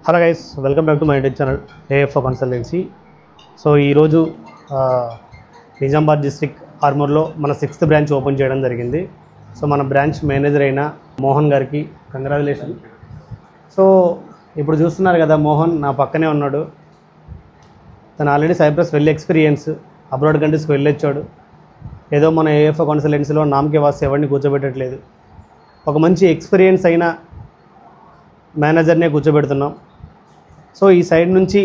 Hello guys, welcome back to my YouTube channel AFO consultancy. So ఈరోజు Nizamabad district ఆర్మూర్లో మన 6th branch open చేయడం జరిగింది. So మన branch manager అయిన మోహన్ గారికి కంగ్రాచులేషన్. సో ఇప్పుడు చూస్తున్నారు కదా, మోహన్ నా పక్కనే ఉన్నాడు. తను ఆల్రెడీ సైప్రస్ వెళ్ళి ఎక్స్పీరియన్స్, అబ్రాడ్ కంట్రీస్కి వెళ్ళొచ్చాడు. ఏదో మన ఏఎఫ్ఓ కన్సల్టెన్సీలో నామకే వాసి ఎవరిని కూర్చోబెట్టట్లేదు, ఒక మంచి ఎక్స్పీరియన్స్ అయిన మేనేజర్నే కూర్చోబెడుతున్నాం. సో ఈ సైడ్ నుంచి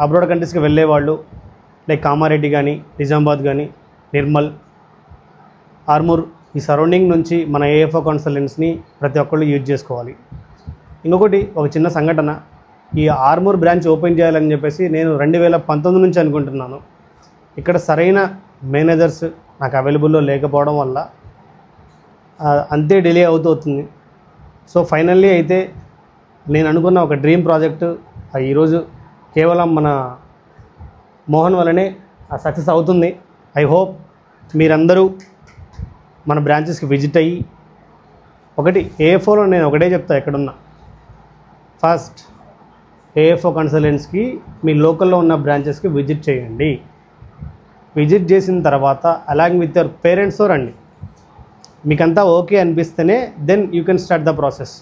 అబ్రాడ్ కంట్రీస్కి వెళ్ళేవాళ్ళు లైక్ కామారెడ్డి కానీ, నిజామాబాద్ కానీ, నిర్మల్, ఆర్మూర్, ఈ సరౌండింగ్ నుంచి మన ఏఎఫ్ఓ కన్సల్టెన్సీని ప్రతి ఒక్కళ్ళు యూజ్ చేసుకోవాలి. ఇంకొకటి, ఒక చిన్న సంఘటన, ఈ ఆర్మూర్ బ్రాంచ్ ఓపెన్ చేయాలని చెప్పేసి నేను 2019 నుంచి అనుకుంటున్నాను. ఇక్కడ సరైన మేనేజర్స్ నాకు అవైలబుల్లో లేకపోవడం వల్ల అంతే డిలే అవుతుంది. సో ఫైనల్లీ అయితే నేను అనుకున్న ఒక డ్రీమ్ ప్రాజెక్టు ఈరోజు కేవలం మన మోహన్ వల్లనే సక్సెస్ అవుతుంది. ఐ హోప్ మీరందరూ మన బ్రాంచెస్కి విజిట్ అయ్యి, ఒకటి ఏఎఫ్ఓలో నేను ఒకటే చెప్తా, ఎక్కడున్నా ఫస్ట్ ఏఎఫ్ఓ కన్సల్టెన్సీకి మీ లోకల్లో ఉన్న బ్రాంచెస్కి విజిట్ చేయండి. విజిట్ చేసిన తర్వాత అలాంగ్ విత్ యువర్ పేరెంట్స్తో రండి. మీకంతా ఓకే అనిపిస్తేనే then you can start the process.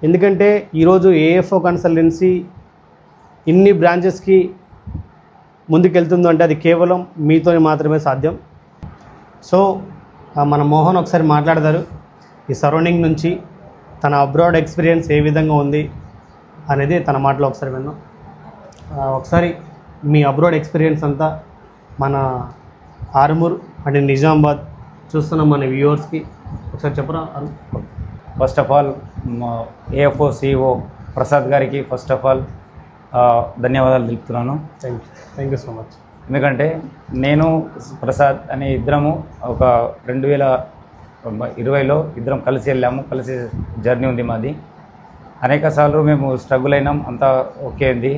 ఎందుకంటే ఈరోజు ఏఎఫ్ఓ కన్సల్టెన్సీ ఇన్ని బ్రాంచెస్కి ముందుకెళ్తుందో అంటే అది కేవలం మీతో మాత్రమే సాధ్యం. సో మన మోహన్ ఒకసారి మాట్లాడతారు, ఈ సరౌండింగ్ నుంచి తన అబ్రాడ్ ఎక్స్పీరియన్స్ ఏ విధంగా ఉంది అనేది తన మాటలో ఒకసారి విన్నాం. ఒకసారి మీ అబ్రాడ్ ఎక్స్పీరియన్స్ అంతా మన ఆర్మూర్ అండ్ నిజామాబాద్ చూస్తున్న మన వ్యూవర్స్కి ఒకసారి చెప్పరా. First of all AFO CEO Prasad గారికి ఫస్ట్ ఆఫ్ ఆల్ ధన్యవాదాలు తెలుపుతున్నాను. Thank you so much. ఎందుకంటే నేను ప్రసాద్ అనే ఇద్దరము ఒక 2020లో ఇద్దరం కలిసి వెళ్ళాము, కలిసి జర్నీ ఉంది మాది. అనేక సార్లు మేము స్ట్రగుల్ అయినాం, అంతా ఓకే ఉంది.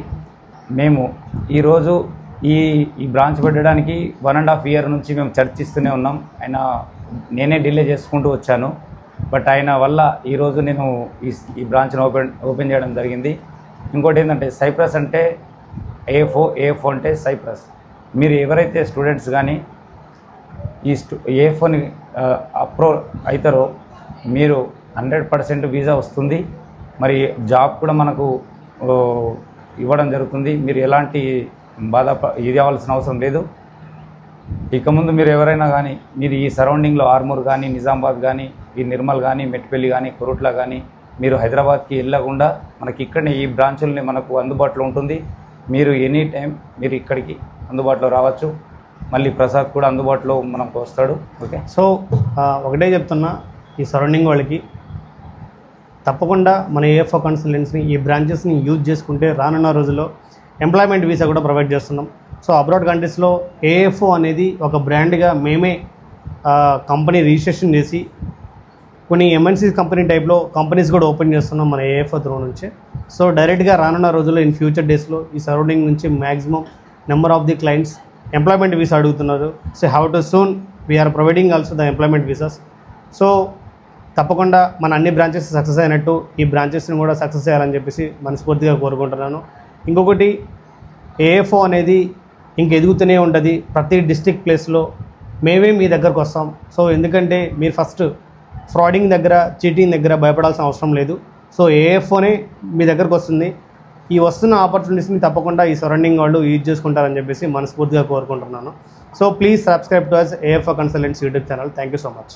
మేము ఈరోజు ఈ బ్రాంచ్ పెట్టడానికి 1.5 year నుంచి మేము చర్చిస్తూనే ఉన్నాం. నేనే డిలే చేసుకుంటూ వచ్చాను, బట్ ఆయన వల్ల ఈరోజు నేను ఈ బ్రాంచ్ను ఓపెన్ చేయడం జరిగింది. ఇంకోటి ఏంటంటే, సైప్రస్ అంటే ఏఎఫ్ఓ అంటే సైప్రస్. మీరు ఎవరైతే స్టూడెంట్స్ కానీ ఏఎఫ్ఓని అప్రూవ్ అవుతారో మీరు 100% వీసా వస్తుంది. మరి జాబ్ కూడా మనకు ఇవ్వడం జరుగుతుంది. మీరు ఎలాంటి ఇది అవ్వాల్సిన అవసరం లేదు. ఇక ముందు మీరు ఎవరైనా కానీ మీరు ఈ సరౌండింగ్లో ఆర్మూర్ కానీ, నిజామాబాద్ కానీ, ఈ నిర్మల్ కానీ, మెట్పల్లి కానీ, కొరుట్ల కానీ మీరు హైదరాబాద్కి వెళ్ళకుండా మనకి ఇక్కడనే ఈ బ్రాంచుల్ని మనకు అందుబాటులో ఉంటుంది. మీరు ఎనీ టైం మీరు ఇక్కడికి అందుబాటులో రావచ్చు. మళ్ళీ ప్రసాద్ కూడా అందుబాటులో మనకు వస్తాడు. ఓకే, సో ఒకటే చెప్తున్నా, ఈ సరౌండింగ్ వాళ్ళకి తప్పకుండా మన ఏఎఫ్ఓ కన్సల్టెన్సీని, ఈ బ్రాంచెస్ని యూజ్ చేసుకుంటే రానున్న రోజుల్లో ఎంప్లాయ్మెంట్ వీసా కూడా ప్రొవైడ్ చేస్తున్నాం. సో అబ్రాడ్ కంట్రీస్లో ఏఎఫ్ఓ అనేది ఒక బ్రాండ్గా మేమే కంపెనీ రిజిస్ట్రేషన్ చేసి కొన్ని ఎంఎన్సీ కంపెనీ టైప్లో కంపెనీస్ కూడా ఓపెన్ చేస్తున్నాం మన ఏఎఫ్ఓ త్రూ నుంచి. సో డైరెక్ట్గా రానున్న రోజుల్లో ఇన్ ఫ్యూచర్ డేస్లో ఈ సరౌండింగ్ నుంచి maximum number of the clients employment visa అడుగుతున్నారు. So how to soon we are providing also the employment visas. So తప్పకుండా మన అన్ని బ్రాంచెస్ సక్సెస్ అయినట్టు ఈ బ్రాంచెస్ని కూడా సక్సెస్ చేయాలని చెప్పేసి మనస్ఫూర్తిగా కోరుకుంటున్నాను. ఇంకొకటి, ఏఎఫ్ఓ అనేది ఇంక ఎదుగుతూనే ఉంటుంది. ప్రతి డిస్ట్రిక్ట్ ప్లేస్లో మేమే మీ దగ్గరకు వస్తాం. సో ఎందుకంటే మీరు ఫస్ట్ ఫ్రాడింగ్ దగ్గర, చీటింగ్ దగ్గర భయపడాల్సిన అవసరం లేదు. సో ఏఎఫ్ఓనే మీ దగ్గరకు వస్తుంది. ఈ వస్తున్న ఆపర్చునిటీస్ని తప్పకుండా ఈ సరౌండింగ్ వాళ్ళు యూజ్ చేసుకుంటారని చెప్పేసి మనస్ఫూర్తిగా కోరుకుంటున్నాను. So please subscribe to us AFO consultancy YouTube channel. Thank you so much.